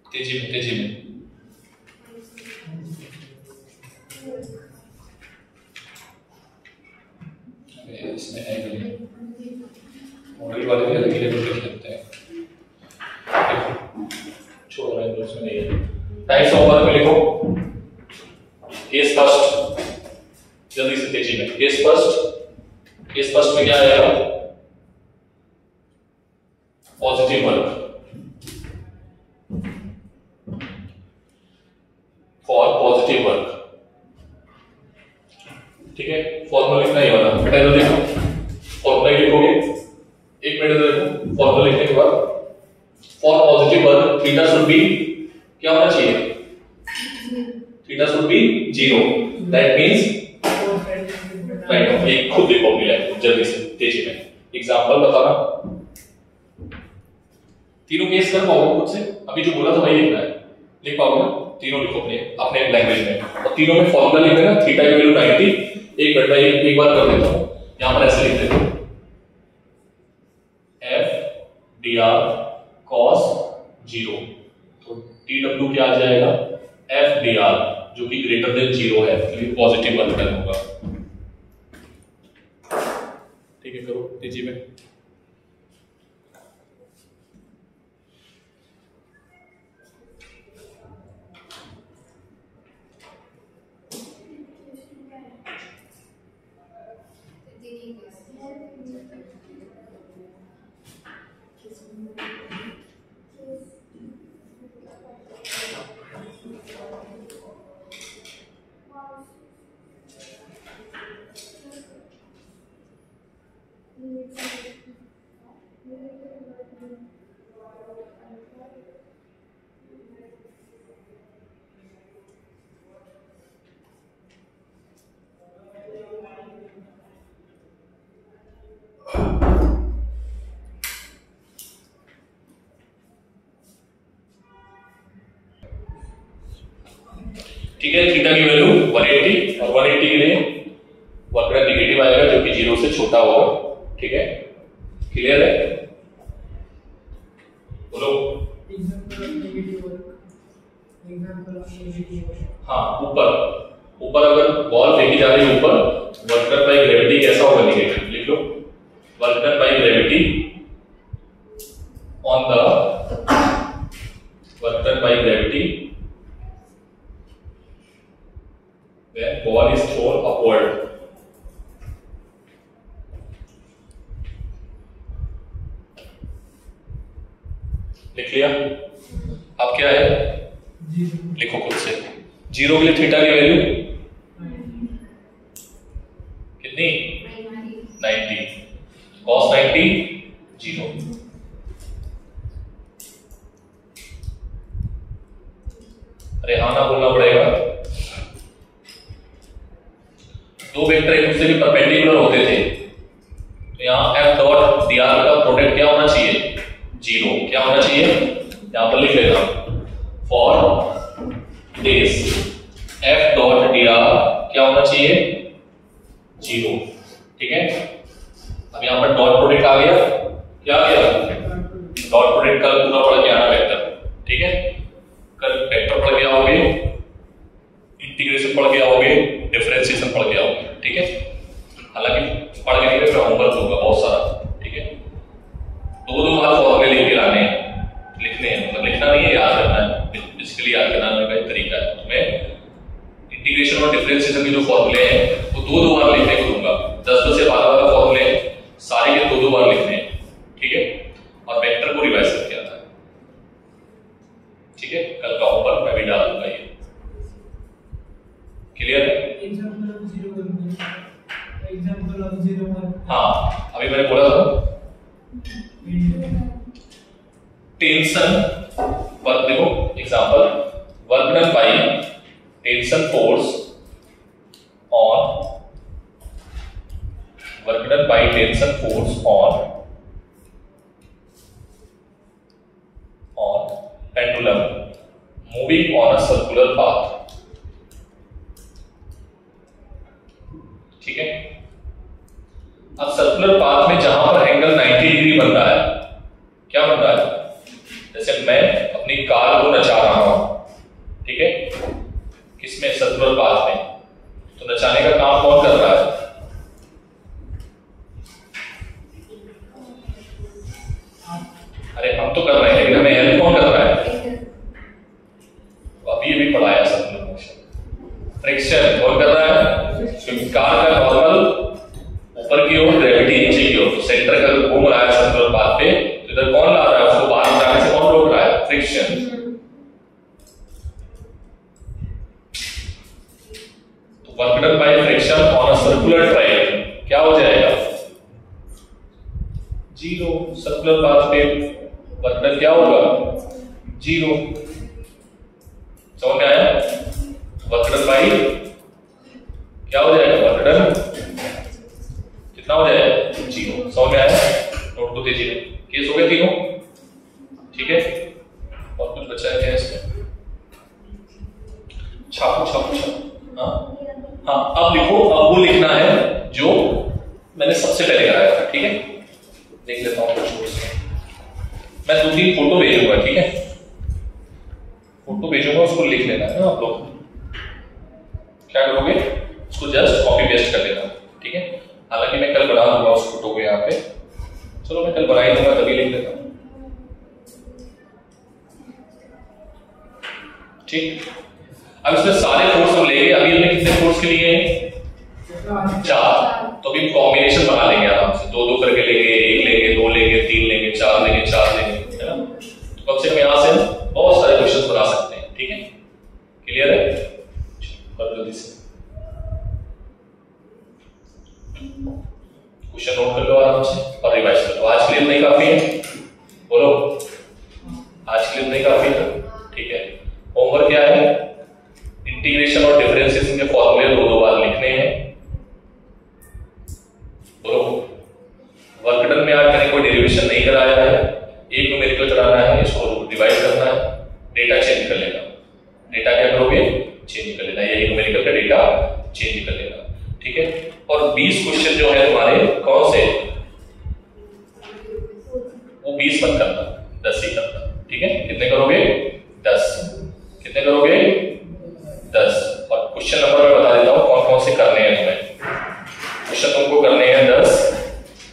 तेजी में तेजी में। इसमें है मॉडल वाले भी अलग लेवल पे लिखते हैं, छोड़ रहे हैं उसमें नहीं है। टाइप्स ऑफ वर्क में लिखो केस फर्स्ट, जल्दी से तेजी में। केस फर्स्ट में क्या आएगा? Positive work, for positive work, ठीक है। फॉर्मूला लिखना ही वाला, पहले देखो फॉर्मूला लिखोगे, एक मिनट देखो फॉर्मूला लिखने के बाद for positive work theta should be क्या होना चाहिए? Theta should be 0, that means right. एक खुद देखो मिला जल्दी से तेजी में एग्जांपल बताना, तीनों केस कर पाओगे खुद से? अभी जो बोला था वही लिखना है, लिख पाओगे ना? तीनों लिखो अपने अपने लैंग्वेज में, और तीनों में फॉर्मूला लिख देना। थीटा की वैल्यू 90, एक मिनट में एक बार कर देता हूं, यहां पर ऐसे लिख देते हैं एफ डी आर कॉस 0, तो टी डब्ल्यू क्या आ जाएगा? एफ डी आर, जो कि ग्रेटर देन 0 है, इसलिए पॉजिटिव वर्क डन होगा, ठीक है। करो तेजी में। ठीक है, थीटा की वैल्यू 180 और 180 के लिए वर्क डन नेगेटिव आएगा जो कि 0 से छोटा होगा, ठीक है। क्लियर है? बोलो। हाँ, ऊपर अगर बॉल फेंकी जा रही है ऊपर, वर्क डन बाय ग्रेविटी कैसा होगा? नेगेटिव। लिख लो, work done by gravity on the work done by gravity when ball is thrown upward, लिख लिया? अब क्या है? लिखो खुद से। 0 के लिए थीटा की वैल्यू कितनी? 90, cos 90 0। अरे हाँ ना बोलना पड़ेगा। दो वेक्टर एक दूसरे के परपेंडिकुलर होते थे, तो यहाँ एफ डॉट डी आर का प्रोडक्ट क्या होना चाहिए? 0। क्या होना चाहिए? यहां पर लिख लेना for this F dot D R क्या होना चाहिए? 0, ठीक है। अब यहां पर डॉट प्रोडक्ट आ गया, क्या आ गया? डॉट प्रोडक्ट का पूरा पढ़ के आना वेक्टर, ठीक है। कल वेक्टर पढ़ के आओगे, इंटीग्रेशन पढ़ के आओगे, डिफरेंशिएशन पढ़ के आओगे, ठीक है। हालांकि पढ़ के नहीं, मैं होमवर्क दूंगा बहुत सारा, ठीक है। दो बार फॉर्मूले लिख के लाने हैं, लिखने हैं, मतलब लिखना नहीं है, याद करना है। बेसिकली याद करने का एक तरीका है। तो मैं इंटीग्रेशन और डिफरेंशिएशन के जो फॉर्मूले हैं वो दो बार लिखने को दूंगा। 10 से 12 फॉर्मूले सारे के दो बार लिखने हैं, ठीक है। और वेक्टर को रिवाइज करके आता है, ठीक है। कल का होमवर्क मैं भी डाल दूंगा ये। क्लियर है? हाँ, अभी मैंने बोला था टेंशन वर्क, देखो example, work done by tension force on, work done by tension force on moving on a circular path. ठीक है, अब सर्कुलर पाथ में जहां पर एंगल 90 डिग्री बन रहा है, क्या बन रहा है? जैसे मैं अपनी कार को नचा रहा हूं, ठीक है, किसमें? सर्कुलर पाथ में। तो नचाने का काम कौन कर रहा है? अरे हम तो कर रहे हैं, लेकिन हमें हेल्प कौन कर रहा है? अभी पढ़ाया सर्कुलर मोशन। फ्रिक्शन कौन कर रहा है? क्योंकि कार का नॉर्मल ऊपर की ओर, ग्रेविटी नीचे की ओर, सेंटर का घूम रहा है सर्कुलर पाथ पे, तो इधर कौन ला रहा है उसको? बाहर जाने से कौन रोक रहा है? फ्रिक्शन। तो work done by friction on a circular track क्या हो जाएगा? जीरो। सर्कुलर पाथ पे वर्क डन क्या होगा? जीरो। समझ में आया? वर्क डन बाय क्या हो जाएगा? वर्क डन कितना हो जाएगा? जीरो। समझ में आया? नोट को दीजिए। केस हो गए तीनों, ठीक है। और कुछ बचा है क्या इसमें? छापो छापो छापो। हाँ, अब लिखो। अब वो लिखना है जो मैंने सबसे पहले कराया था, ठीक है। देख लेता हूँ कुछ। मैं 2-3 फोटो भेजूंगा, ठीक है। फोटो भेजूंगा, उसको लिख लेना है ना आप लोग। क्या करोगे? उसको जस्ट कॉपी पेस्ट कर लेना, ठीक है। हालांकि मैं कल बना दूंगा उस फोटो को यहाँ पे। चलो मैं कल बना ही दूंगा, तभी लिख लेता हूँ, ठीक। अब इसमें सारे फोर्स हम लेंगे। अभी हमने कितने फोर्स के लिए हैं? 4। तो अभी कॉम्बिनेशन बना लेंगे आराम से। 2-2 करके लेंगे, 1 लेंगे, 2 लेंगे, 3 लेंगे, 4 लेंगे, 4 लेंगे, है ना। तो कम से कम यहां से बहुत सारे क्वेश्चन बना सकते हैं, ठीक है। क्लियर है? कर जल्दी से क्वेश्चन नोट कर लो आराम से और रिवाइज कर लो। आज के लिए नहीं काफी है? बोलो, आज के लिए नहीं काफी है? ठीक है। होमवर्क क्या है? इंटीग्रेशन और डिफरेंशिएशन के फॉर्मूले 2-2 बार लिखने हैं। बोलो, वर्क डन में आज मैंने कोई डेरिवेशन नहीं कराया है, एक न्यूमेरिकल कराना है, इसको रिवाइज करना है। डेटा चेंज कर लेना। डेटा क्या करोगे? चेंज कर लेना। यही न्यूमेरिकल का डेटा चेंज कर लेना, ठीक है। और 20 क्वेश्चन जो है तुम्हारे कौन से? वो 20 मत करना, 10 ही करना, ठीक है। कितने करोगे? 10। कितने करोगे? 10। और क्वेश्चन नंबर मैं बता देता हूं कौन कौन से करने हैं तुम्हें। क्वेश्चन तुमको करने हैं 10।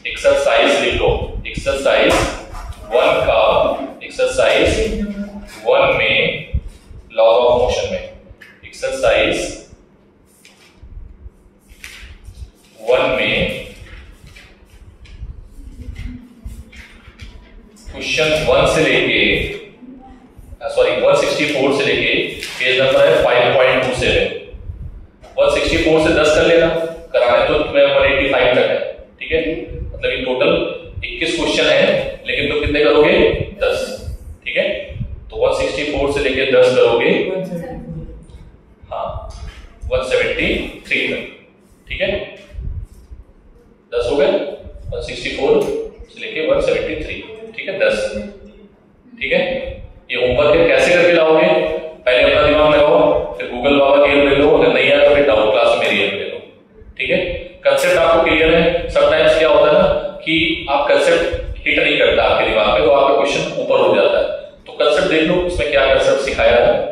एक्सरसाइज लिख लो। एक्सरसाइज 1 का एक्सरसाइज 1 में लॉज ऑफ मोशन में, एक्सरसाइज 1 में क्वेश्चन 1 से लेके 164 से लेके पेज नंबर है 5.27। 164 से 10 कर लेना। कराने तो तुम्हें 185 तक है, ठीक है। मतलब ये टोटल 21 क्वेश्चन है, लेकिन तुम कितने करोगे? 10, ठीक है। तो 164 से लेके 10 करोगे, हाँ 173 तक, ठीक है। 10 हो गए। 164 से लेके 173, ठीक है। 10, ठीक है। ये होमवर्क है, कैसे करके लाओगे? पहले अपना दिमाग लगाओ, फिर गूगल बाबा की हेल्प ले लो। अगर नहीं आया तो फिर डाउट क्लास में मेरी हेल्प ले लो, ठीक है। कंसेप्ट आपको क्लियर है? समटाइम्स क्या होता है ना कि आप कंसेप्ट हिट नहीं करता आपके दिमाग में, तो आपका क्वेश्चन ऊपर हो जाता है। तो कंसेप्ट देख लो, इसमें क्या कंसेप्ट सिखाया है।